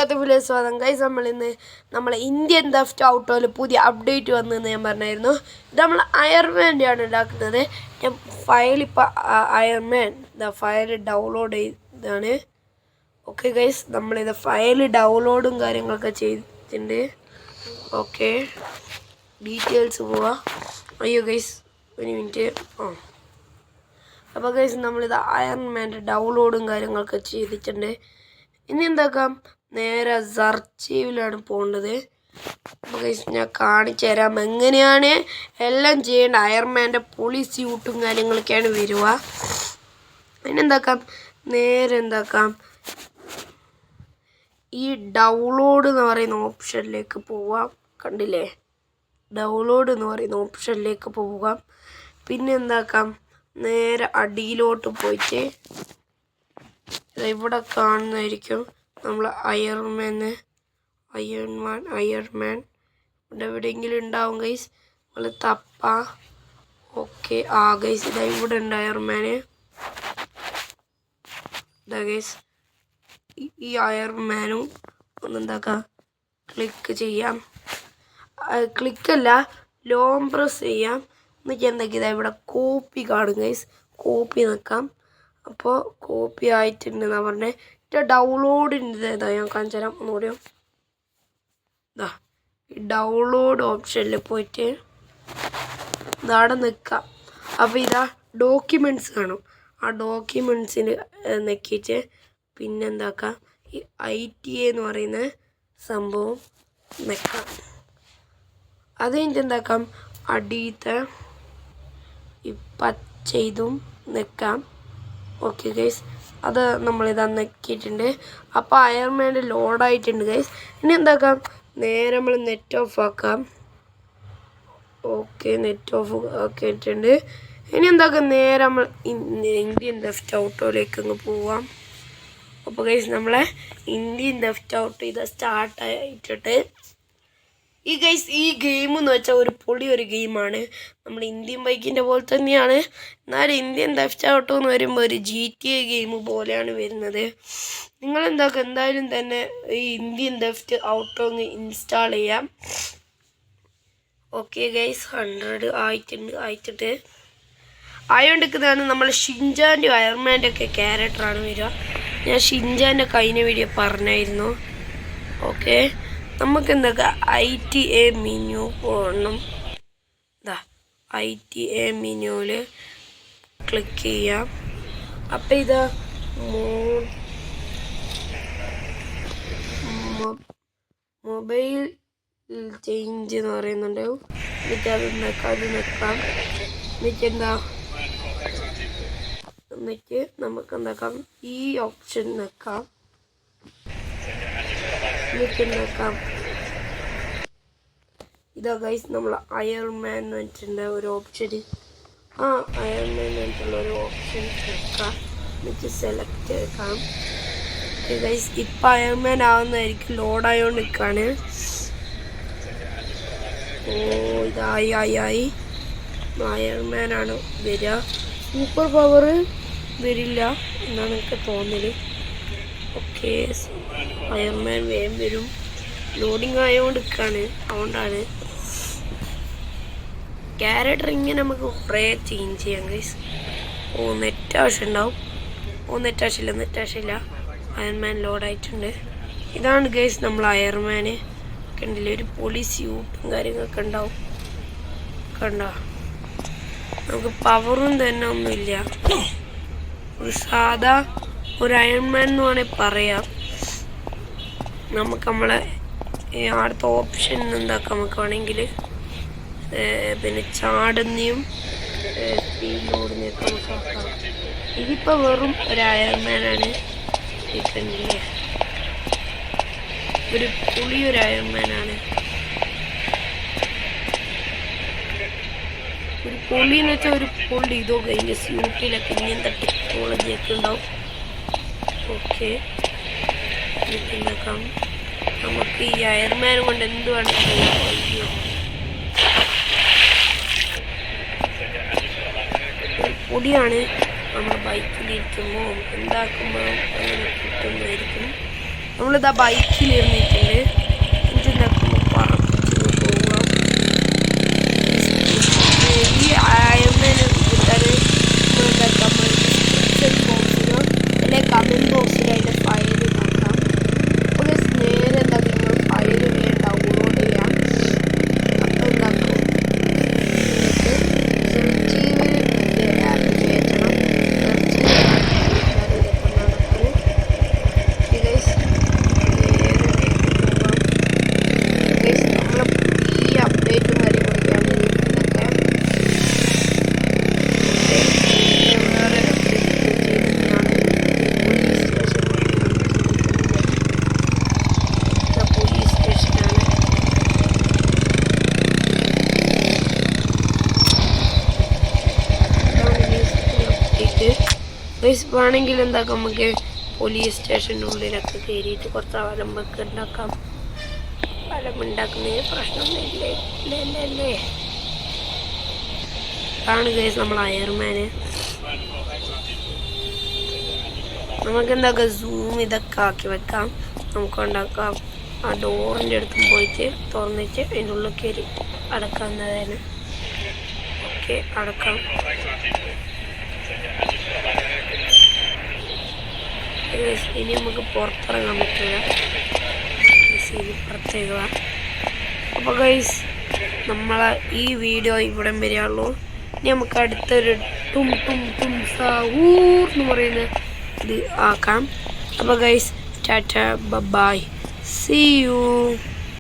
സ്വാഗതം ഗൈസ്. നമ്മൾ Indian theft ഔട്ടോയിൽ പുതിയ അപ്ഡേറ്റ് വന്നെന്ന് ഞാൻ പറഞ്ഞായിരുന്നു. ഇത് നമ്മൾ അയർമാൻ്റെയാണ് ഉണ്ടാക്കുന്നത്. ഞാൻ ഫയൽ ഇപ്പോൾ അയർമാൻ ഫയൽ ഡൗൺലോഡ് ചെയ്താണ്. ഓക്കെ ഗൈസ്, നമ്മളിത് ഫയൽ ഡൗൺലോഡും കാര്യങ്ങളൊക്കെ ചെയ്തിട്ടുണ്ട്. ഓക്കെ, ഡീറ്റെയിൽസ് പോവാം. അയ്യോ ഗൈസ്, ഒരു മിനിറ്റ്. അപ്പോൾ ഗൈസ്, നമ്മളിത് അയർമാൻ്റെ ഡൗൺലോഡും കാര്യങ്ങളൊക്കെ ചെയ്തിട്ടുണ്ട്. ഇനി എന്താക്കാം, നേരെ സർച്ചീവിലാണ് പോകേണ്ടത്. അപ്പോൾ ഗൈസ്, ഞാൻ കാണിച്ചു തരാം എങ്ങനെയാണ് എല്ലാം ചെയ്യേണ്ടത്. അയർമാൻ്റെ പൊളി സ്യൂട്ടും കാര്യങ്ങളൊക്കെയാണ് വരിക. അതിനെന്താക്കാം, നേരെ എന്താക്കാം, ഈ ഡൗൺലോഡ് എന്ന് പറയുന്ന ഓപ്ഷനിലേക്ക് പോവാം. കണ്ടില്ലേ, ഡൗൺലോഡ് എന്ന് പറയുന്ന ഓപ്ഷനിലേക്ക് പോകാം. പിന്നെ എന്താക്കാം, നേരെ അടിയിലോട്ട് പോയിട്ട് ഇവിടെ കാണുന്നതായിരിക്കും നമ്മൾ അയർമാൻ ഇവിടെ എവിടെയെങ്കിലും ഉണ്ടാവും ഗൈസ്. നമ്മൾ തപ്പ. ഓക്കെ, ഗൈസ്, ഇതാ ഇവിടെ ഉണ്ട് അയർമാന്. ഇതാ ഗൈസ്, ഈ അയർമാനും ഒന്നെന്താക്കാം, ക്ലിക്ക് ചെയ്യാം. ക്ലിക്കല്ല, ലോങ് പ്രസ് ചെയ്യാം. എന്നിട്ട് എന്തൊക്കെയാ ഇവിടെ കോപ്പി കാണും ഗൈസ്. കോപ്പി നിൽക്കാം. അപ്പോൾ കോപ്പി ആയിട്ടുണ്ടെന്നാണ് പറഞ്ഞത്. ഡൗൺലോഡിൻ്റെ ഇതാ ഞാൻ കാണിച്ചു തരാം ഒന്നുകൂടിയോ. ഇതാ ഈ ഡൗൺലോഡ് ഓപ്ഷനിൽ പോയിട്ട് ഇതാടെ നിൽക്കാം. അപ്പോൾ ഇതാ ഡോക്യുമെൻറ്റ്സ് കാണും. ആ ഡോക്യുമെൻറ്റ്സിൽ നിൽക്കിയിട്ട് പിന്നെ എന്താക്കാം, ഈ ITA എന്ന് പറയുന്ന സംഭവം നിൽക്കാം. അത് കഴിഞ്ഞിട്ട് എന്താക്കാം, അടിയത്തെ ഈ പച്ച ഇതും നിൽക്കാം. ഓക്കെ ഗൈസ്, അത് നമ്മളിതാ നിൽക്കിയിട്ടുണ്ട്. അപ്പോൾ അയർമാൻ്റെ ലോഡായിട്ടുണ്ട് ഗൈസ്. ഇനി എന്താക്കാം, നേരെ നമ്മൾ നെറ്റ് ഓഫ് ആക്കാം. ഓക്കെ, നെറ്റ് ഓഫ് ആക്കിയിട്ടുണ്ട്. ഇനി എന്താക്കാം, നേരെ നമ്മൾ ഇന്ത്യൻ തെഫ്റ്റ് ഔട്ടോയിലേക്ക് അങ്ങ് പോവാം. അപ്പോൾ ഗൈസ്, നമ്മളെ ഇന്ത്യൻ തെഫ്റ്റ് ഔട്ടോ ഇത് സ്റ്റാർട്ടായിട്ടിട്ട് ഈ ഗൈസ്, ഈ ഗെയിം എന്ന് വെച്ചാൽ ഒരു പൊളി ഒരു ഗെയിമാണ്. നമ്മൾ ഇന്ത്യൻ ബൈക്കിൻ്റെ പോലെ തന്നെയാണ്. എന്നാലും ഇന്ത്യൻ തെഫ്റ്റ് ഔട്ടോ എന്ന് വരുമ്പോൾ ഒരു GTA ഗെയിം പോലെയാണ് വരുന്നത്. നിങ്ങളെന്താക്കുക, എന്തായാലും തന്നെ ഈ ഇന്ത്യൻ തെഫ്റ്റ് ഔട്ടോ ഒന്ന് ഇൻസ്റ്റാൾ ചെയ്യാം. ഓക്കെ ഗൈസ്, 100 ആയിട്ടിട്ട് ആയോണ്ടിരിക്കുന്നതാണ് നമ്മൾ ഷിൻചാൻ്റെ അയർമാൻ്റെ ഒക്കെ ക്യാരക്ടറാണ് വരിക. ഞാൻ ഷിൻചാൻ്റെ കഴിഞ്ഞ വീഡിയോ പറഞ്ഞായിരുന്നു. ഓക്കെ, നമുക്ക് എന്തൊക്കെ ITA മെനു പോകണം. ഇതാ ITA മെനുവിൽ ക്ലിക്ക് ചെയ്യാം. അപ്പം ഇതാ മൊബൈൽ ചേഞ്ച് എന്ന് പറയുന്നുണ്ട്. എന്നിട്ട് അത് നിൽക്കാം. എന്നിട്ട് നമുക്ക് എന്താക്കാം, ഈ ഓപ്ഷൻ നിൽക്കാം. ഇതാ ഗൈസ്, നമ്മൾ അയർമാൻ എന്ന് വെച്ചിട്ടുണ്ട് ഒരു ഓപ്ഷൻ. അയർമാൻ എന്ന് വെച്ചിട്ടുള്ള ഒരു ഓപ്ഷൻ എടുക്കാം. എന്നിട്ട് സെലക്ട് എടുക്കാം. ഗൈസ്, ഇപ്പം അയർമാൻ ആവുന്നതായിരിക്കും, ലോഡായോണ്ട് നിൽക്കുകയാണ്. ഇതായി അയർമാനാണ് വരിക. സൂപ്പർ പവർ വരില്ല എന്നാണ് എനിക്ക് തോന്നല്. ഓക്കെ, അയർമാൻ വേഗം വരും. ലോഡിങ് ആയതുകൊണ്ട് നിൽക്കുകയാണ്, അതുകൊണ്ടാണ്. ക്യാരക്ടർ ഇങ്ങനെ നമുക്ക് കുറേ ചേഞ്ച് ചെയ്യാം ഗൈസ്. നെറ്റ് ആവശ്യമുണ്ടാവും. നെറ്റ് ആവശ്യമില്ല. അയർമാൻ ലോഡായിട്ടുണ്ട്. ഇതാണ് ഗൈസ് നമ്മൾ അയർമാന്. കണ്ടില്ലേ, ഒരു പൊളി സ്യൂട്ടും കാര്യങ്ങളൊക്കെ ഉണ്ടാവും. കണ്ടോ, നമുക്ക് പവറും തന്നെ ഒന്നുമില്ല. ഒരു സാധാ ഒരു അയൺമാൻ എന്ന് വേണമെങ്കിൽ പറയാം. നമുക്ക് നമ്മളെ അടുത്ത ഓപ്ഷൻ എന്താക്കാം, നമുക്ക് വേണമെങ്കിൽ പിന്നെ ചാടുന്നതും സ്പീഡിലോടുന്നതൊക്കെ നമുക്ക് ആക്കാം. ഇതിപ്പോൾ വെറും ഒരു അയൺമാനാണ്. കണ്ടില്ലേ, ഒരു പുളിയൊരു അയൺമാനാണ്. ഒരു പൊളി എന്ന് വെച്ചാൽ ഒരു പൊളി. ഇതോ കഴിഞ്ഞ സ്യൂട്ടിലൊക്കെ ഇങ്ങനത്തെ ടെക്നോളജിയൊക്കെ ഉണ്ടാവും. ഓക്കെ, എന്താക്കാം, നമുക്ക് ഈ അയർമാൻ കൊണ്ട് എന്ത് വേണമെങ്കിലും പൊടിയാണ്. നമ്മൾ ബൈക്കിലിരിക്കുമ്പോൾ എന്താക്കുമ്പോഴും അങ്ങനെ കിട്ടുന്നതായിരിക്കും. നമ്മളിതാ ബൈക്കിൽ ഇരുന്നിട്ടുണ്ട്. എന്തുണ്ടാക്കുമ്പോൾ പറച്ച് പോവാം. ഈ അയർമാനെ കിട്ടാൻ നമ്മളെന്താക്കാം, ഡിസ്ക്രിപ്ഷൻ ബോക്സിലോ അല്ലെങ്കിൽ കമൻറ്റ് ബോക്സിലോ അതിൻ്റെ ഫയൽ നോക്കാം. അപ്പോൾ നേരെ എന്താക്കും, നിങ്ങൾ ഫയൽ ഡൗൺലോഡ് ചെയ്യാം. അപ്പോൾ എന്താക്കും, വേണമെങ്കിൽ എന്താക്കാം, നമുക്ക് പോലീസ് സ്റ്റേഷൻ്റെ ഉള്ളിലൊക്കെ കയറിയിട്ട് കുറച്ച് അവലമ്പൊക്കെ ഉണ്ടാക്കാം. അവലമ്പുണ്ടാക്കുന്നതിന് പ്രശ്നമൊന്നുമില്ലേ? ഇല്ലേ ആണ് ഗൈസ് നമ്മൾ അയർമാന്. നമുക്ക് എന്താക്കാം, സൂം ഇതൊക്കെ ആക്കി വെക്കാം. നമുക്ക് ഉണ്ടാക്കാം, ആ ഡോറിൻ്റെ അടുത്തും പോയിട്ട് തുറന്നിട്ട് അതിൻ്റെ ഉള്ളിൽ കയറി അടക്കാവുന്നതാണ്. ഓക്കെ, അടക്കാം. ഇനി നമുക്ക് പുറത്തിറങ്ങാൻ പറ്റില്ല, പ്രത്യേകത. അപ്പോൾ ഗൈസ് നമ്മളെ ഈ വീഡിയോ ഇവിടെ വരെയുള്ളൂ. ഇനി നമുക്ക് അടുത്തൊരു ടും ടും ടും സൂർ എന്ന് പറയുന്ന ഇത് ആക്കാം. അപ്പോൾ guys tata bye, see U.